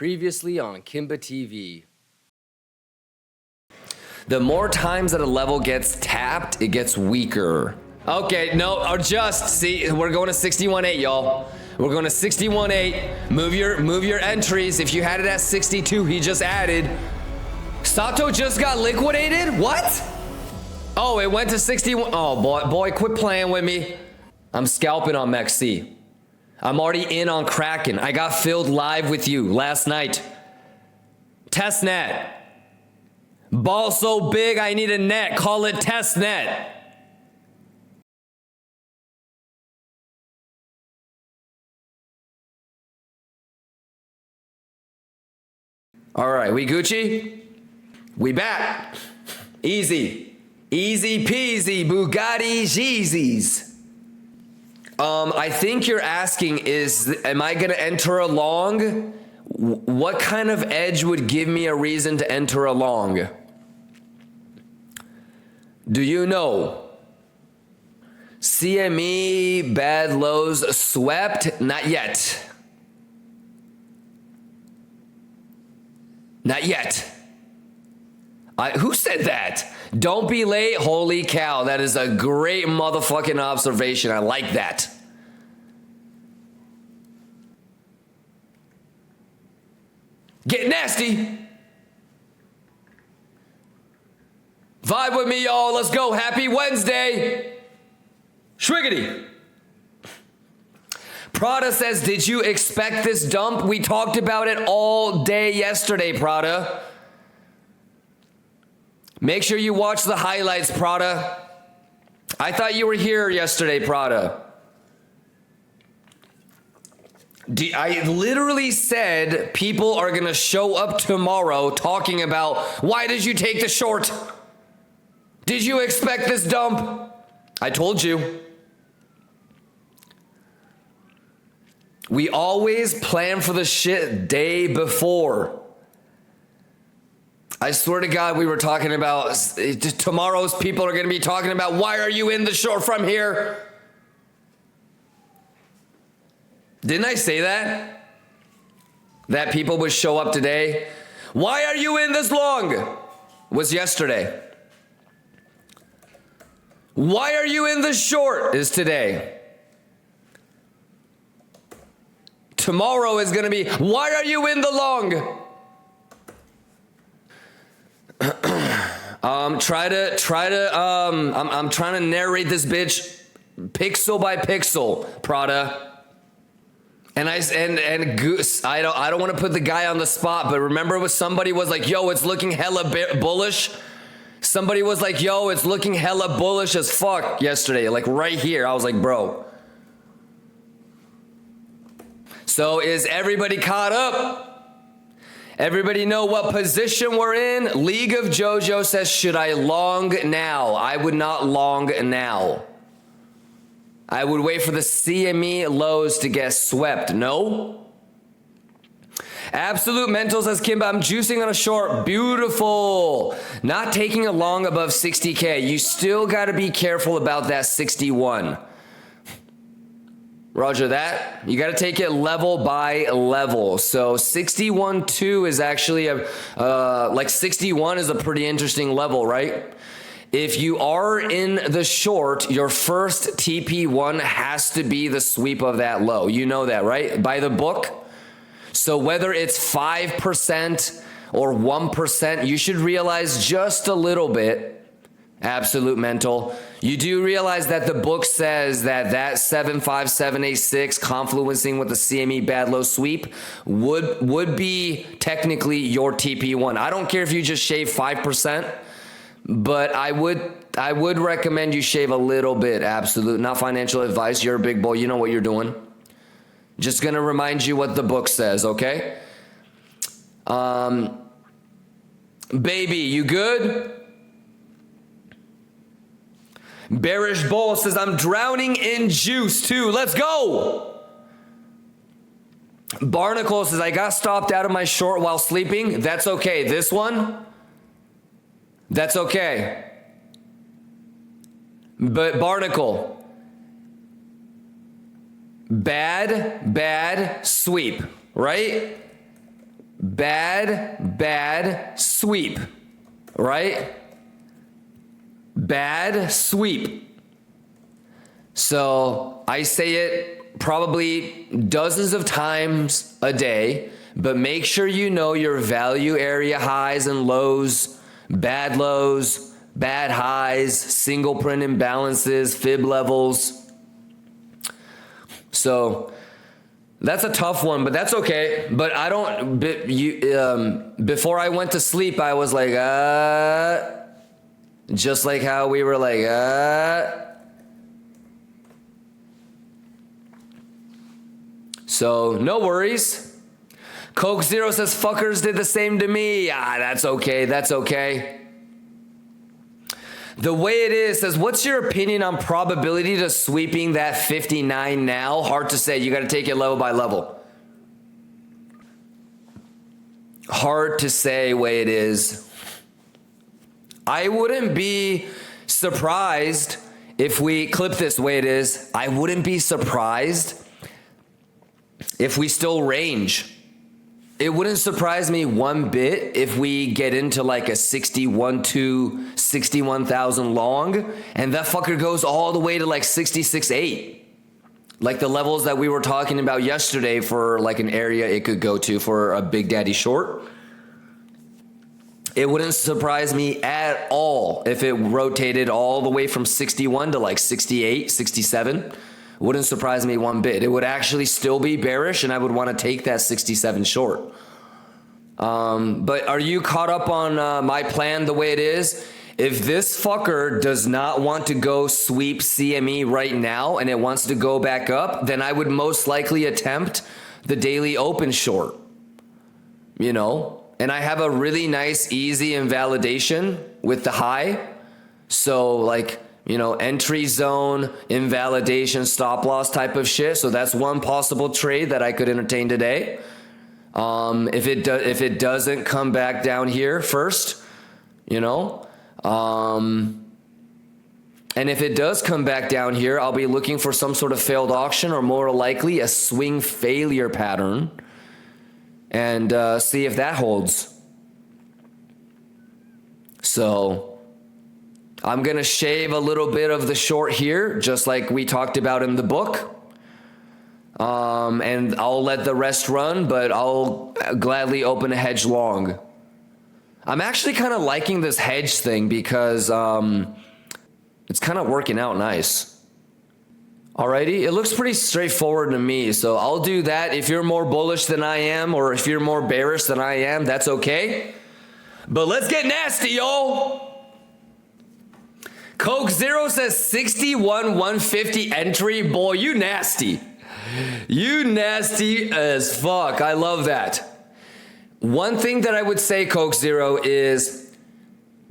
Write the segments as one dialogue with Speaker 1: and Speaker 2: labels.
Speaker 1: Previously on Kimba TV. The more times that a level gets tapped, it gets weaker. Okay, no, adjust. See, we're going to 61.8, y'all. We're going to 61.8. Move your entries. If you had it at 62, he just added. Sato just got liquidated? What? Oh, it went to 61. Oh, boy, quit playing with me. I'm scalping on MEXC. I'm already in on Kraken. I got filled live with you last night. Testnet. Ball so big, I need a net. Call it testnet. All right, we Gucci? We back. Easy. Easy peasy, Bugatti Yeezys. I think you're asking am I gonna enter a long? What kind of edge would give me a reason to enter a long? Do you know? CME bad lows swept? Not yet. Not yet. Who said that? Don't be late. Holy cow. That is a great motherfucking observation. I like that. Get nasty. Vibe with me, y'all. Let's go. Happy Wednesday. Schwiggity. Prada says, did you expect this dump? We talked about it all day yesterday, Prada. Make sure you watch the highlights, Prada. I thought you were here yesterday, Prada. I literally said people are going to show up tomorrow talking about, why did you take the short? Did you expect this dump? I told you. We always plan for the shit day before. I swear to God, we were talking about tomorrow's people are going to be talking about, why are you in the short from here? Didn't I say that? That people would show up today. Why are you in this long? It was yesterday. Why are you in the short is today. Tomorrow is going to be, why are you in the long? I'm trying to narrate this bitch pixel by pixel, Prada. And Goose, I don't want to put the guy on the spot, but remember somebody was like, yo, it's looking hella bullish. Somebody was like, yo, it's looking hella bullish as fuck yesterday, like right here. I was like, bro. So is everybody caught up? Everybody know what position we're in? League of JoJo says, should I long now? I would not long now. I would wait for the CME lows to get swept. No? Absolute Mental says, Kimba, I'm juicing on a short. Beautiful. Not taking a long above 60K. You still got to be careful about that 61. Roger that. You got to take it level by level. So 61.2 is actually like 61 is a pretty interesting level, right? If you are in the short, your first TP1 has to be the sweep of that low. You know that, right? By the book. So whether it's 5% or 1%, you should realize just a little bit. Absolute Mental. You do realize that the book says that 75786 confluencing with the CME bad low sweep would be technically your TP1. I don't care if you just shave 5%, but I would recommend you shave a little bit. Absolute. Not financial advice. You're a big boy. You know what you're doing. Just going to remind you what the book says, okay? Baby, you good? Bearish Bull says, I'm drowning in juice too. Let's go. Barnacle says, I got stopped out of my short while sleeping. That's okay. This one, that's okay. But Barnacle, bad sweep, right? bad sweep, right? Bad sweep. So I say it probably dozens of times a day, but make sure you know your value area highs and lows, bad highs, single print imbalances, fib levels. So that's a tough one, but that's okay. But I don't, before I went to sleep, I was like, just like how we were like, So no worries. Coke Zero says, fuckers did the same to me. That's okay. That's okay. The way it is says, what's your opinion on probability to sweeping that 59 now? Hard to say. You got to take it level by level. Hard to say way it is. I wouldn't be surprised if we clip this way it is. I wouldn't be surprised if we still range. It wouldn't surprise me one bit if we get into like a 61,000 long and that fucker goes all the way to like 66.8. Like the levels that we were talking about yesterday for like an area it could go to for a Big Daddy short. It wouldn't surprise me at all if it rotated all the way from 61 to like 68, 67. Wouldn't surprise me one bit. It would actually still be bearish and I would want to take that 67 short. But are you caught up on my plan the way it is? If this fucker does not want to go sweep CME right now and it wants to go back up, then I would most likely attempt the daily open short. You know, and I have a really nice easy invalidation with the high. So like, you know, entry zone, invalidation, stop loss type of shit. So that's one possible trade that I could entertain today. If it doesn't come back down here first, you know, and if it does come back down here, I'll be looking for some sort of failed auction or more likely a swing failure pattern and see if that holds. So I'm going to shave a little bit of the short here, just like we talked about in the book. And I'll let the rest run, but I'll gladly open a hedge long. I'm actually kind of liking this hedge thing because it's kind of working out nice. Alrighty, it looks pretty straightforward to me, so I'll do that. If you're more bullish than I am, or if you're more bearish than I am, that's okay. But let's get nasty, yo. Coke Zero says 61,150 entry. Boy, you nasty. You nasty as fuck. I love that. One thing that I would say, Coke Zero, is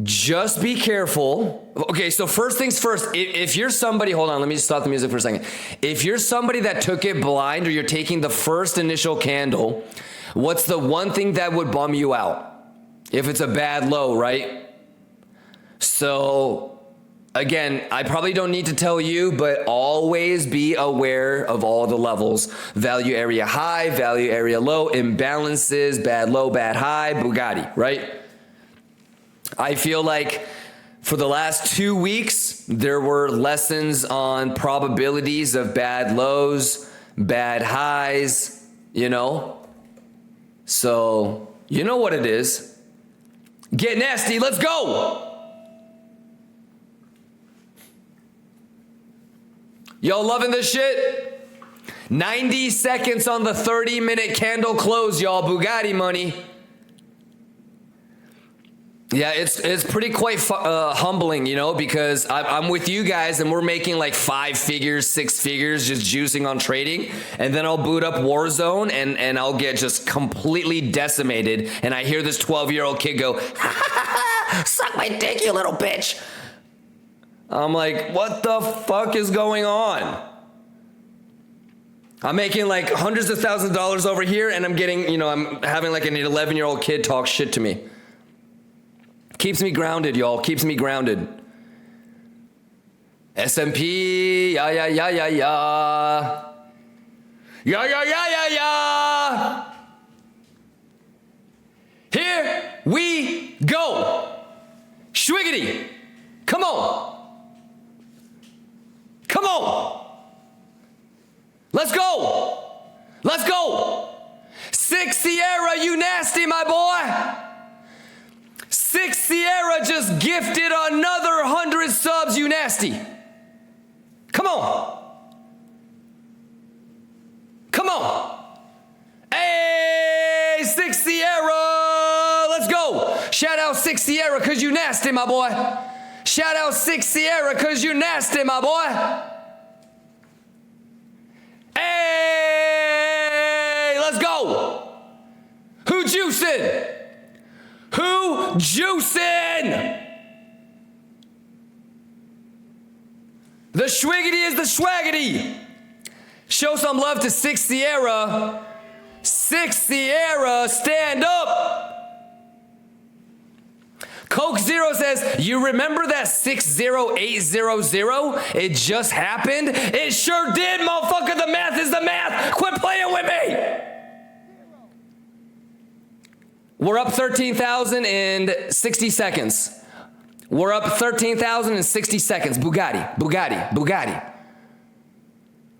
Speaker 1: just be careful. Okay, so first things first, if you're somebody, hold on, let me just stop the music for a second. If you're somebody that took it blind or you're taking the first initial candle, what's the one thing that would bum you out? If it's a bad low, right? So again, I probably don't need to tell you, but always be aware of all the levels. Value area high, value area low, imbalances, bad low, bad high, Bugatti, right? I feel like for the last 2 weeks, there were lessons on probabilities of bad lows, bad highs, you know? So, you know what it is. Get nasty, let's go! Y'all loving this shit? 90 seconds on the 30-minute candle close, y'all. Bugatti money. Yeah, it's pretty quite humbling, you know, because I'm with you guys and we're making like 5 figures, 6 figures just juicing on trading. And then I'll boot up Warzone and I'll get just completely decimated. And I hear this 12-year-old kid go, suck my dick, you little bitch. I'm like, what the fuck is going on? I'm making like hundreds of thousands of dollars over here and I'm getting, you know, I'm having like an 11-year-old kid talk shit to me. Keeps me grounded, y'all. Keeps me grounded. S&P, yeah. Yeah. we go. Schwiggity. Come on. Come on. Let's go. Let's go. 6 Sierra, you nasty, my boy. 6 Sierra just gifted another 100 subs, you nasty. Come on. Come on. Hey, 6 Sierra. Let's go. Shout out 6 Sierra because you nasty, my boy. Shout out 6 Sierra because you nasty, my boy. Hey, let's go. Who juicing? Who juicing? The schwiggity is the swaggity. Show some love to 6 Sierra. 6 Sierra, stand up. Coke Zero says, you remember that 60800? It just happened? It sure did, motherfucker. The math is the math. Quit playing with me. We're up 13,000 in 60 seconds. We're up 13,000 in 60 seconds. Bugatti, Bugatti, Bugatti.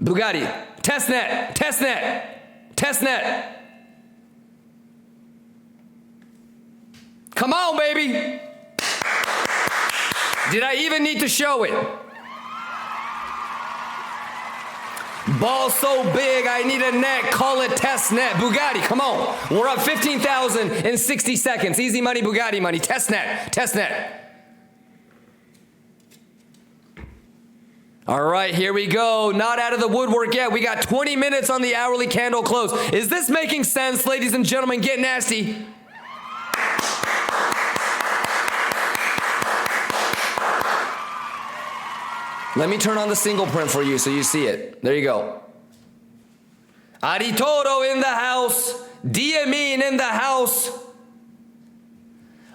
Speaker 1: Bugatti. Testnet, testnet, testnet. Come on, baby. Did I even need to show it? Ball so big, I need a net. Call it test net. Bugatti, come on. We're up 15,000 in 60 seconds. Easy money, Bugatti money. Test net, test net. All right, here we go. Not out of the woodwork yet. We got 20 minutes on the hourly candle close. Is this making sense, ladies and gentlemen? Get nasty. Let me turn on the single print for you so you see it. There you go. Aritoro in the house. Diamin in the house.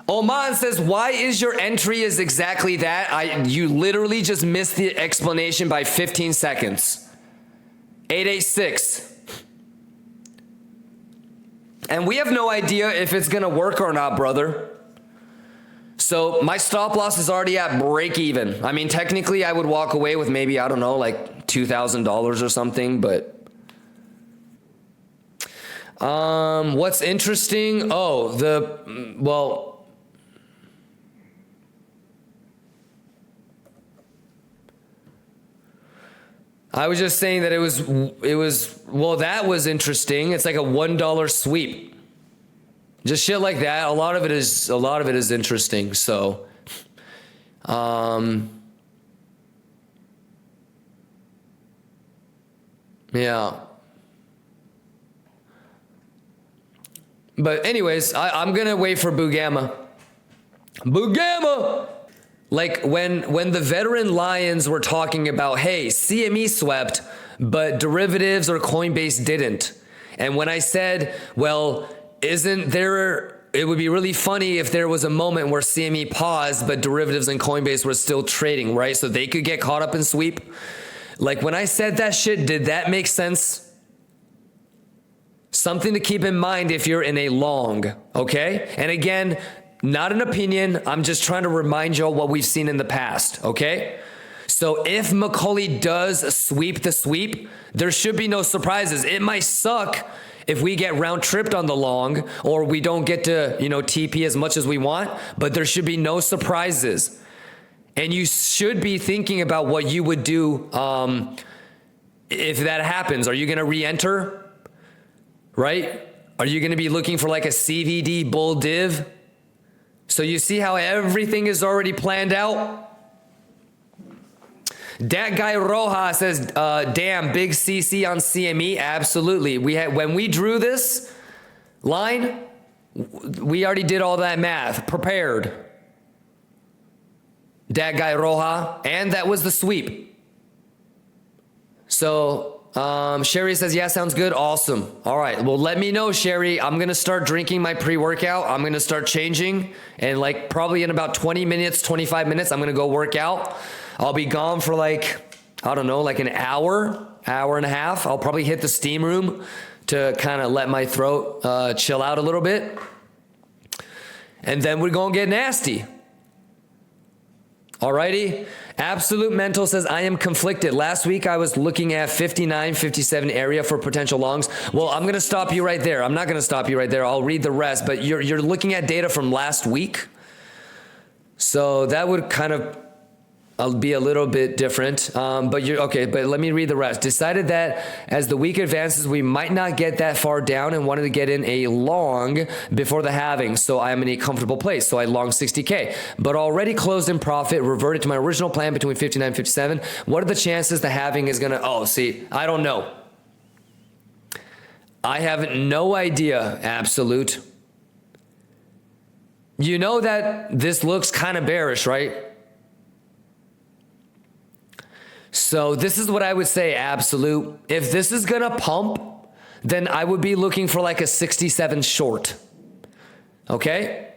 Speaker 1: Oman says, why is your entry is exactly that? You literally just missed the explanation by 15 seconds. 886. And we have no idea if it's going to work or not, brother. So my stop loss is already at break even. I mean, technically I would walk away with maybe, I don't know, like $2,000 or something, but what's interesting? Oh, I was just saying that it was, that was interesting. It's like a $1 sweep. Just shit like that. A lot of it is interesting. So, yeah. But anyways, I'm gonna wait for Bugama. Bugama! Like when the veteran lions were talking about, hey, CME swept, but derivatives or Coinbase didn't. And when I said, well, isn't there, it would be really funny if there was a moment where CME paused, but derivatives and Coinbase were still trading, right? So they could get caught up in sweep. Like when I said that shit, did that make sense? Something to keep in mind if you're in a long, okay? And again, not an opinion. I'm just trying to remind y'all what we've seen in the past, okay? So if Macaulay does sweep the sweep, there should be no surprises. It might suck if we get round tripped on the long or we don't get to, TP as much as we want, but there should be no surprises. And you should be thinking about what you would do if that happens. Are you going to re-enter? Right? Are you going to be looking for like a CVD bull div? So you see how everything is already planned out? Dat guy Roja says, damn, big CC on CME. Absolutely. When we drew this line, we already did all that math, prepared. Dat guy Roja, and that was the sweep. So Sherry says, yeah, sounds good. Awesome. All right. Well, let me know, Sherry. I'm going to start drinking my pre-workout. I'm going to start changing. And like probably in about 20 minutes, 25 minutes, I'm going to go work out. I'll be gone for like, I don't know, like an hour and a half. I'll probably hit the steam room to kind of let my throat chill out a little bit. And then we're going to get nasty. Alrighty. Absolute Mental says, I am conflicted. Last week I was looking at 59, 57 area for potential longs. Well, I'm going to stop you right there. I'm not going to stop you right there. I'll read the rest, but you're looking at data from last week. So that would kind of be a little bit different, but you're okay. But let me read the rest. Decided that as the week advances, we might not get that far down and wanted to get in a long before the halving. So I am in a comfortable place. So I long 60K, but already closed in profit, reverted to my original plan between 59 and 57. What are the chances the halving is going to, oh, see, I don't know. I have no idea, Absolute. You know that this looks kind of bearish, right? So this is what I would say, Absolute. If this is going to pump, then I would be looking for like a 67 short. Okay?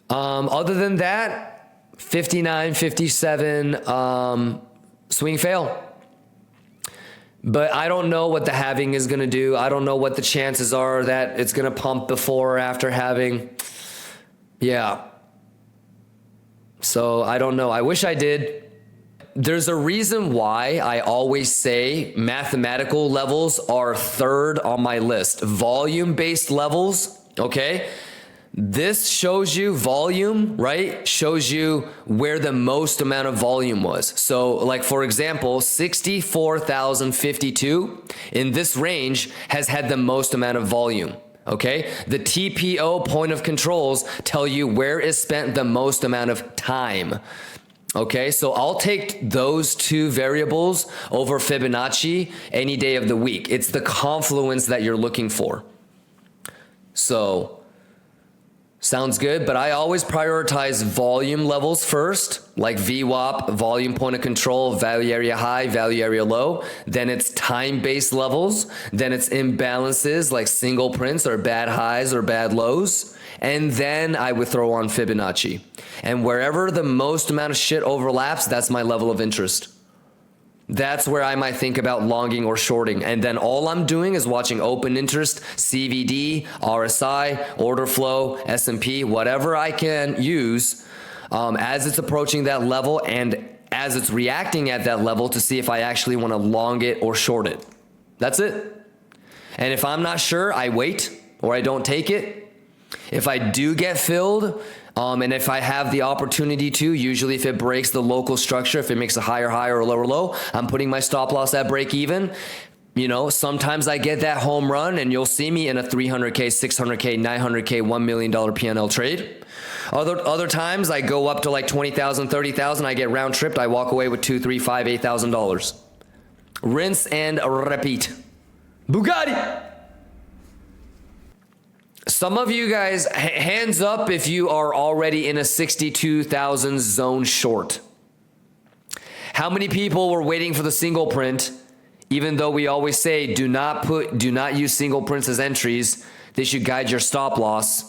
Speaker 1: Other than that, 59, 57, swing fail. But I don't know what the halving is going to do. I don't know what the chances are that it's going to pump before or after halving. Yeah. So I don't know. I wish I did. There's a reason why I always say mathematical levels are third on my list. Volume-based levels, okay? This shows you volume, right? Shows you where the most amount of volume was. So like, for example, 64,052 in this range has had the most amount of volume. Okay, the TPO point of controls tell you where is spent the most amount of time. Okay, so I'll take those two variables over Fibonacci any day of the week. It's the confluence that you're looking for. So sounds good, but I always prioritize volume levels first, like VWAP, volume point of control, value area high, value area low. Then it's time-based levels. Then it's imbalances like single prints or bad highs or bad lows. And then I would throw on Fibonacci. And wherever the most amount of shit overlaps, that's my level of interest. That's where I might think about longing or shorting. And then all I'm doing is watching open interest, CVD, RSI, order flow, S&P, whatever I can use as it's approaching that level and as it's reacting at that level to see if I actually want to long it or short it. That's it. And if I'm not sure, I wait or I don't take it. If I do get filled, and if I have the opportunity to, usually if it breaks the local structure, if it makes a higher high or a lower low, I'm putting my stop loss at break even. You know, sometimes I get that home run and you'll see me in a 300K, 600K, 900K, $1 million PNL trade. Other times I go up to like 20,000, 30,000. I get round tripped. I walk away with $2,000, $3,000, $5,000, $8,000. Rinse and repeat. Bugatti. Some of you guys, hands up if you are already in a 62,000 zone short. How many people were waiting for the single print, even though we always say do not use single prints as entries. They should guide your stop loss.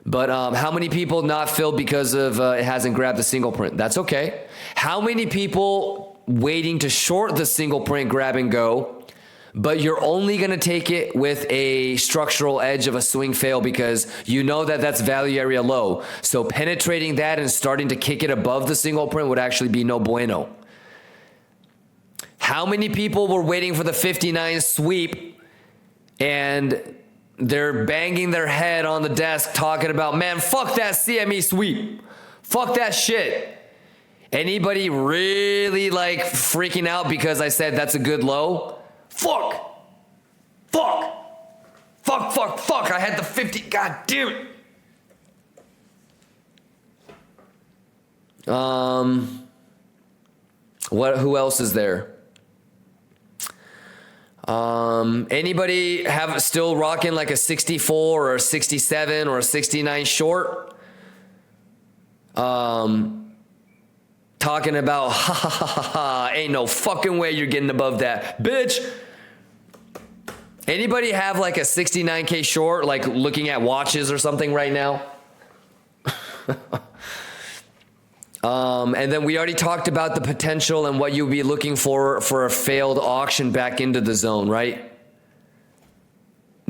Speaker 1: But how many people not filled because of it hasn't grabbed the single print? That's okay. How many people waiting to short the single print grab and go, but you're only going to take it with a structural edge of a swing fail because you know that that's value area low. So penetrating that and starting to kick it above the single print would actually be no bueno. How many people were waiting for the 59 sweep and they're banging their head on the desk talking about, man, fuck that CME sweep. Fuck that shit. Anybody really like freaking out because I said that's a good low? Fuck. I had the 50. God damn it. Who else is there? Anybody have still rocking like a 64 or a 67 or a 69 short? Talking about ain't no fucking way you're getting above that, bitch. Anybody have like a 69K short, like looking at watches or something right now? And then we already talked about the potential and what you'd be looking for a failed auction back into the zone, right?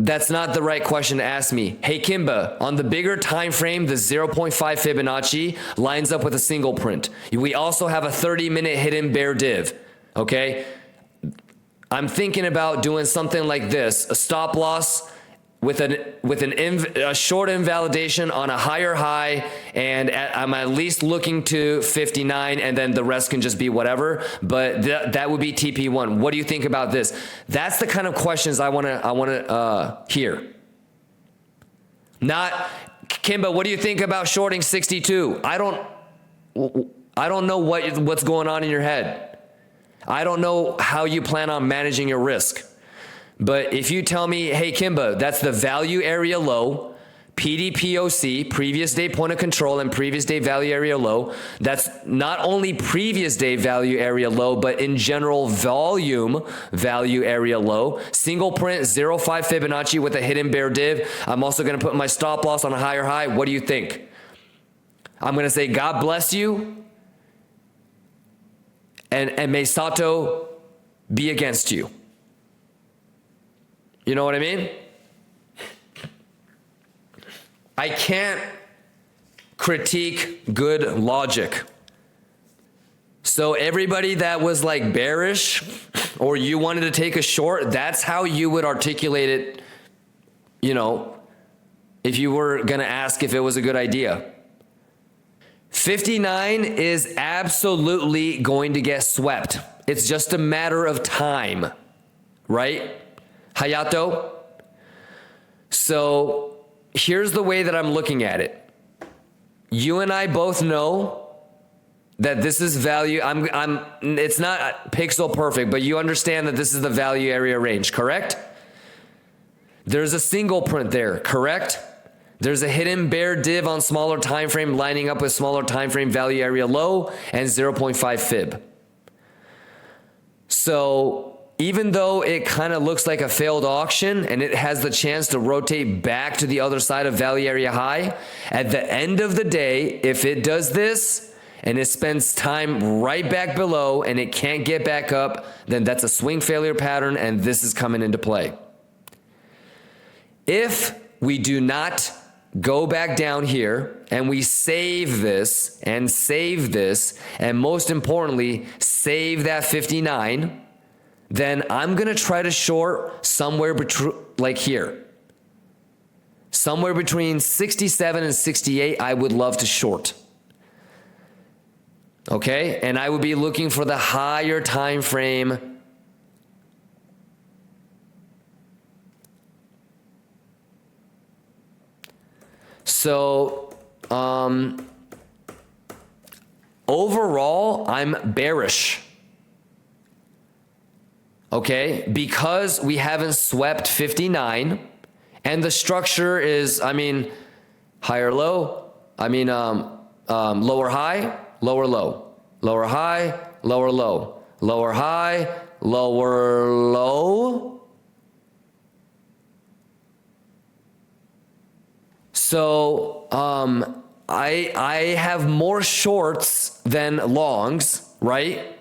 Speaker 1: That's not the right question to ask me. Hey, Kimba, on the bigger time frame, the 0.5 Fibonacci lines up with a single print. We also have a 30-minute hidden bear div, okay? I'm thinking about doing something like this, a stop loss with a short invalidation on a higher high, and I'm at least looking to 59, and then the rest can just be whatever, but that would be TP1. What do you think about this? That's the kind of questions I want to hear. Not, Kimba, what do you think about shorting 62? I don't know what's going on in your head. I don't know how you plan on managing your risk. But if you tell me, hey, Kimba, that's the value area low, PDPOC, previous day point of control, and previous day value area low, that's not only previous day value area low, but in general volume value area low, single print 0.5 Fibonacci with a hidden bear div. I'm also going to put my stop loss on a higher high. What do you think? I'm going to say, God bless you, and may Sato be against you. You know what I mean? I can't critique good logic. So everybody that was like bearish or you wanted to take a short, that's how you would articulate it, you know, if you were going to ask if it was a good idea. 59 is absolutely going to get swept. It's just a matter of time, right? Hayato. So here's the way that I'm looking at it. You and I both know that this is value. It's not pixel perfect, but you understand that this is the value area range, correct? There's a single print there, correct? There's a hidden bear div on smaller time frame lining up with smaller time frame value area low and 0.5 fib. So even though it kind of looks like a failed auction and it has the chance to rotate back to the other side of value area high, at the end of the day, if it does this and it spends time right back below and it can't get back up, then that's a swing failure pattern and this is coming into play. If we do not go back down here and we save this and most importantly, save that 59, then I'm going to try to short somewhere like here. Somewhere between 67 and 68, I would love to short. Okay? And I would be looking for the higher time frame. So, overall, I'm bearish. Okay, because we haven't swept 59 and the structure is, higher low, lower high, lower low, lower high, lower low, lower high, lower low. So I have more shorts than longs, right?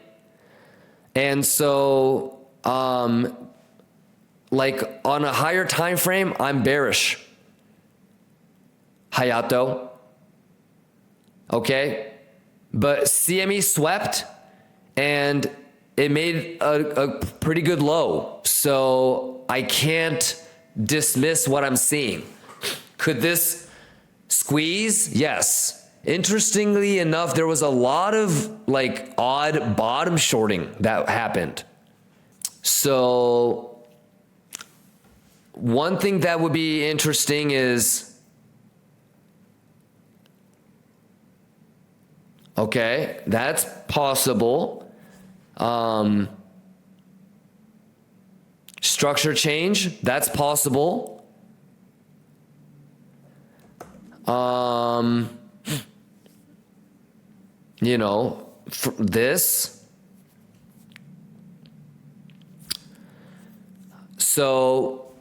Speaker 1: And so like on a higher time frame, I'm bearish. Hayato. Okay? But CME swept and it made a pretty good low. So I can't dismiss what I'm seeing. Could this squeeze? Yes. Interestingly enough, there was a lot of like odd bottom shorting that happened. So one thing that would be interesting is, okay, that's possible. Structure change, that's possible. You know, for this. So,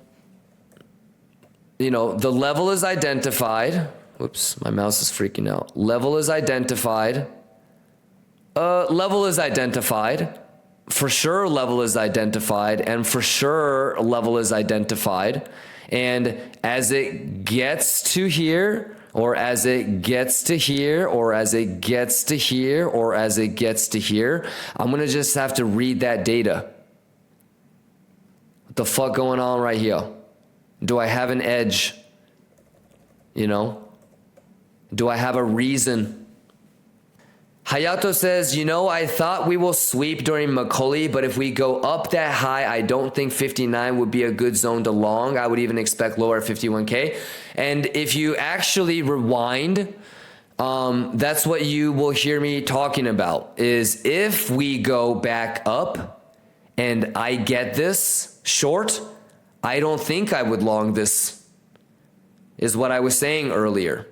Speaker 1: you know, the level is identified. Whoops, my mouse is freaking out. Level is identified. Level is identified. For sure, level is identified. And for sure, level is identified. And as it gets to here, or as it gets to here, or as it gets to here, or as it gets to here, I'm gonna just have to read that data. What the fuck going on right here? Do I have an edge? You know? Do I have a reason? Hayato says, you know, I thought we will sweep during Macaulay, but if we go up that high, I don't think 59 would be a good zone to long. I would even expect lower at 51K. And if you actually rewind, that's what you will hear me talking about, is if we go back up and I get this short, I don't think I would long this, is what I was saying earlier.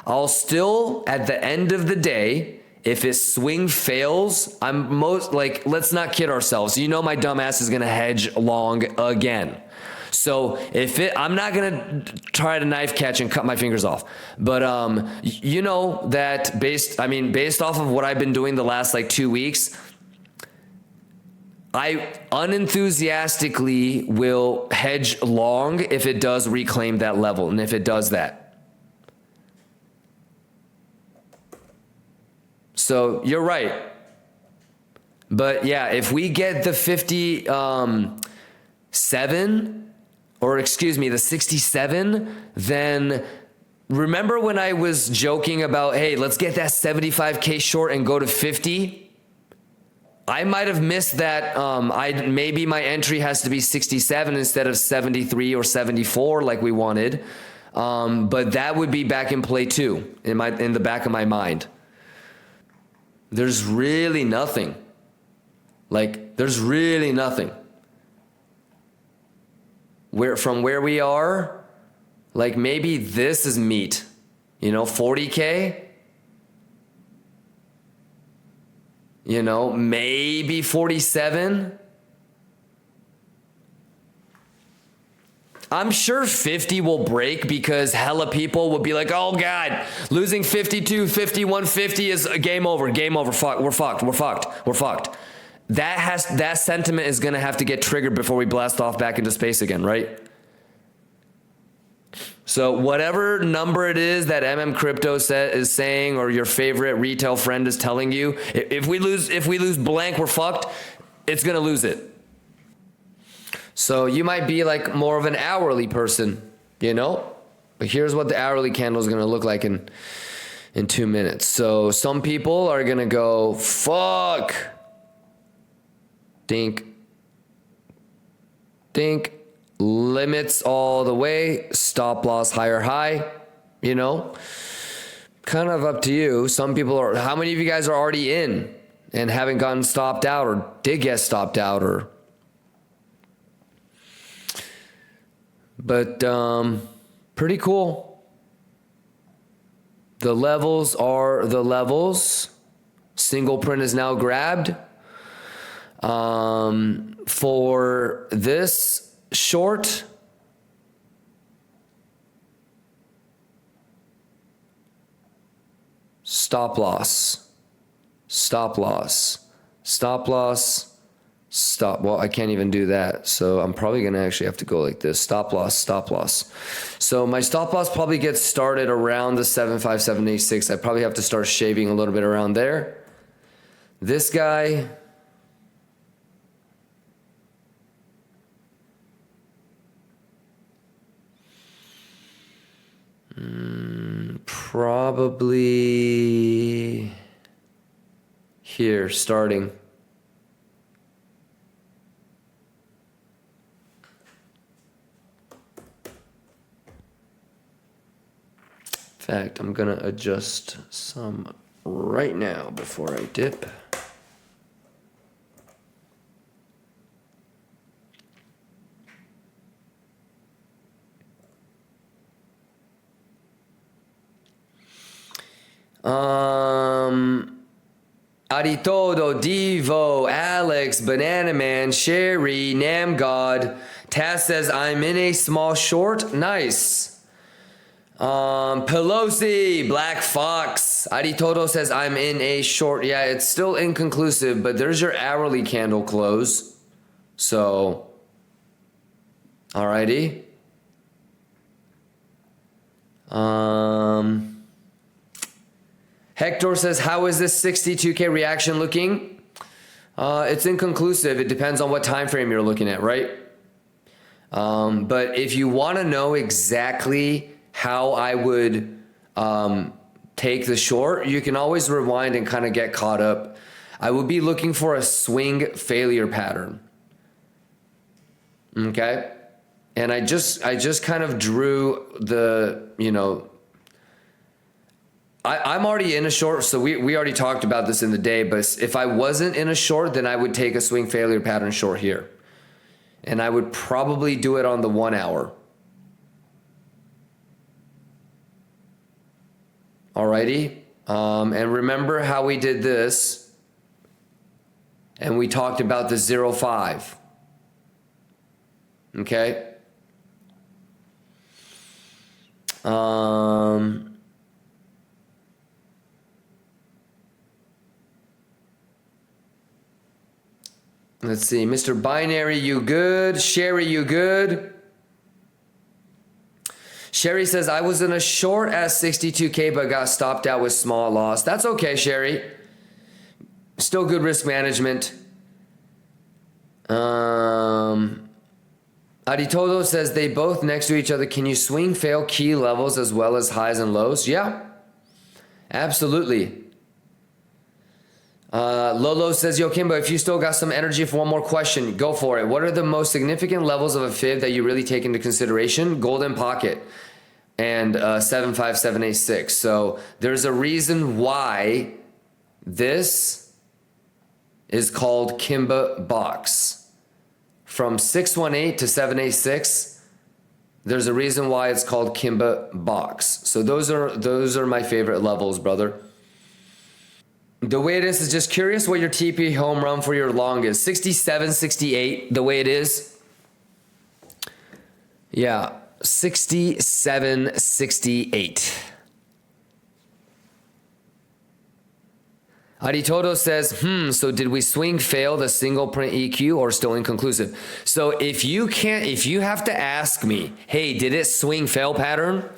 Speaker 1: I'll still, at the end of the day, if his swing fails, I'm most like, let's not kid ourselves. You know, my dumb ass is going to hedge long again. So if it, I'm not going to try to knife catch and cut my fingers off, but, you know, that based off of what I've been doing the last like 2 weeks, I unenthusiastically will hedge long if it does reclaim that level. And if it does that, so you're right. But yeah, if we get the 57, or excuse me, the 67, then remember when I was joking about, hey, let's get that 75K short and go to 50? I might have missed that. Maybe my entry has to be 67 instead of 73 or 74 like we wanted. But that would be back in play too, in the back of my mind. There's really nothing. Like, there's really nothing. From where we are, like maybe this is meat, you know, 40K, you know, maybe 47. I'm sure 50 will break because hella people will be like, oh God, losing 52, 51, 50 is a game over, fuck, we're fucked. That sentiment is gonna have to get triggered before we blast off back into space again, right? So whatever number it is that MM Crypto is saying, or your favorite retail friend is telling you, if we lose blank, we're fucked, it's gonna lose it. So you might be like more of an hourly person, you know? But here's what the hourly candle is going to look like in 2 minutes. So some people are going to go, fuck. Dink. Dink. Limits all the way. Stop loss higher high, you know? Kind of up to you. Some people are, how many of you guys are already in and haven't gotten stopped out or did get stopped out or... But pretty cool. The levels are the levels. Single print is now grabbed. For this short, stop loss, stop loss, stop loss. Stop. Well, I can't even do that. So I'm probably going to actually have to go like this. Stop loss, stop loss. So my stop loss probably gets started around the 75786. I probably have to start shaving a little bit around there. This guy. Probably here starting. In fact, I'm gonna adjust some right now before I dip. Aritodo, Devo, Alex, Banana Man, Sherry, Namgod. Taz says, I'm in a small short. Nice. Pelosi, Black Fox. Aritodo says, I'm in a short. Yeah, it's still inconclusive, but there's your hourly candle close. So, alrighty. Hector says, how is this 62K reaction looking? It's inconclusive. It depends on what time frame you're looking at, right? But if you want to know exactly how I would take the short, you can always rewind and kind of get caught up. I would be looking for a swing failure pattern. Okay? And I just kind of drew the, you know, I'm already in a short, so we already talked about this in the day, but if I wasn't in a short, then I would take a swing failure pattern short here. And I would probably do it on the 1 hour. Alrighty. And remember how we did this. And we talked about the 0.5. Okay. Let's see. Mr. Binary, you good? Sherry, you good? Sherry says, I was in a short at 62K, but got stopped out with small loss. That's okay, Sherry. Still good risk management. Aditodo says, they both next to each other. Can you swing fail key levels as well as highs and lows? Yeah, absolutely. Lolo says, yo, Kimbo, if you still got some energy for one more question, go for it. What are the most significant levels of a fib that you really take into consideration? Golden pocket and 75786. So there's a reason why this is called Kimba box. From 618 to 786, there's a reason why it's called Kimba box. So those are my favorite levels, brother. The way it is just curious what your TP home run for your long is. 67, 68, the way it is. Yeah, 67, 68. Aditodo says, so did we swing fail the single print EQ or still inconclusive? So if you have to ask me, hey, did it swing fail pattern?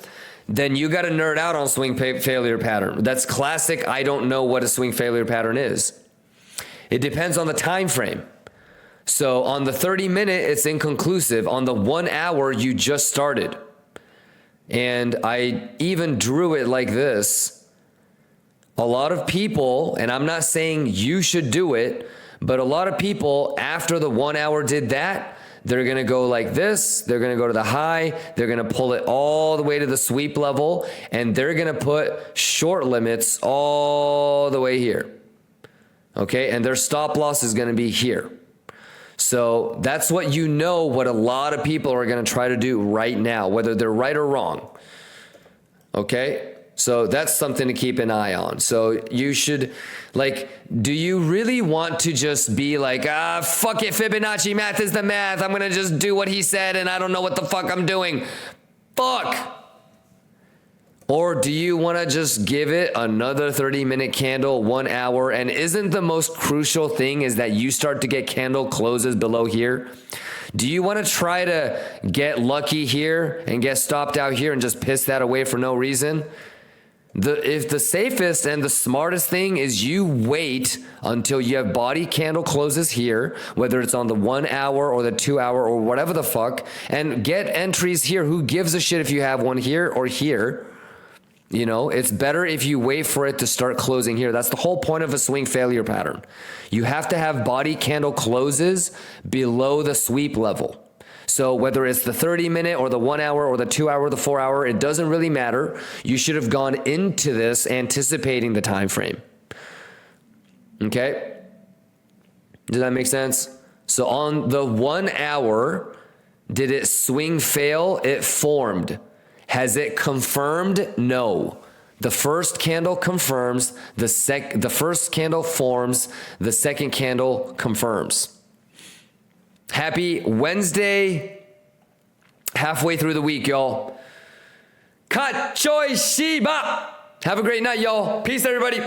Speaker 1: Then you got to nerd out on swing failure pattern. That's classic. I don't know what a swing failure pattern is. It depends on the time frame. So on the 30-minute, it's inconclusive. On the 1 hour, you just started. And I even drew it like this. A lot of people, and I'm not saying you should do it, but a lot of people after the 1 hour did that, they're going to go like this. They're going to go to the high. They're going to pull it all the way to the sweep level. And they're going to put short limits all the way here. Okay. And their stop loss is going to be here. So that's what what a lot of people are going to try to do right now, whether they're right or wrong. Okay. So that's something to keep an eye on. So you should, do you really want to just be like, fuck it, Fibonacci math is the math. I'm going to just do what he said and I don't know what the fuck I'm doing. Fuck. Or do you want to just give it another 30-minute candle, 1 hour? And isn't the most crucial thing is that you start to get candle closes below here? Do you want to try to get lucky here and get stopped out here and just piss that away for no reason? If the safest and the smartest thing is you wait until you have body candle closes here, whether it's on the 1 hour or the 2 hour or whatever the fuck, and get entries here. Who gives a shit if you have one here or here? You know, it's better if you wait for it to start closing here. That's the whole point of a swing failure pattern. You have to have body candle closes below the sweep level. So whether it's the 30-minute or the 1 hour or the 2 hour, the 4 hour, it doesn't really matter. You should have gone into this anticipating the time frame. Okay? Does that make sense? So on the 1 hour, did it swing fail? It formed. Has it confirmed? No. The first candle confirms, the first candle forms, the second candle confirms. Happy Wednesday, halfway through the week, y'all. Kachoi Shiba. Have a great night, y'all. Peace, everybody.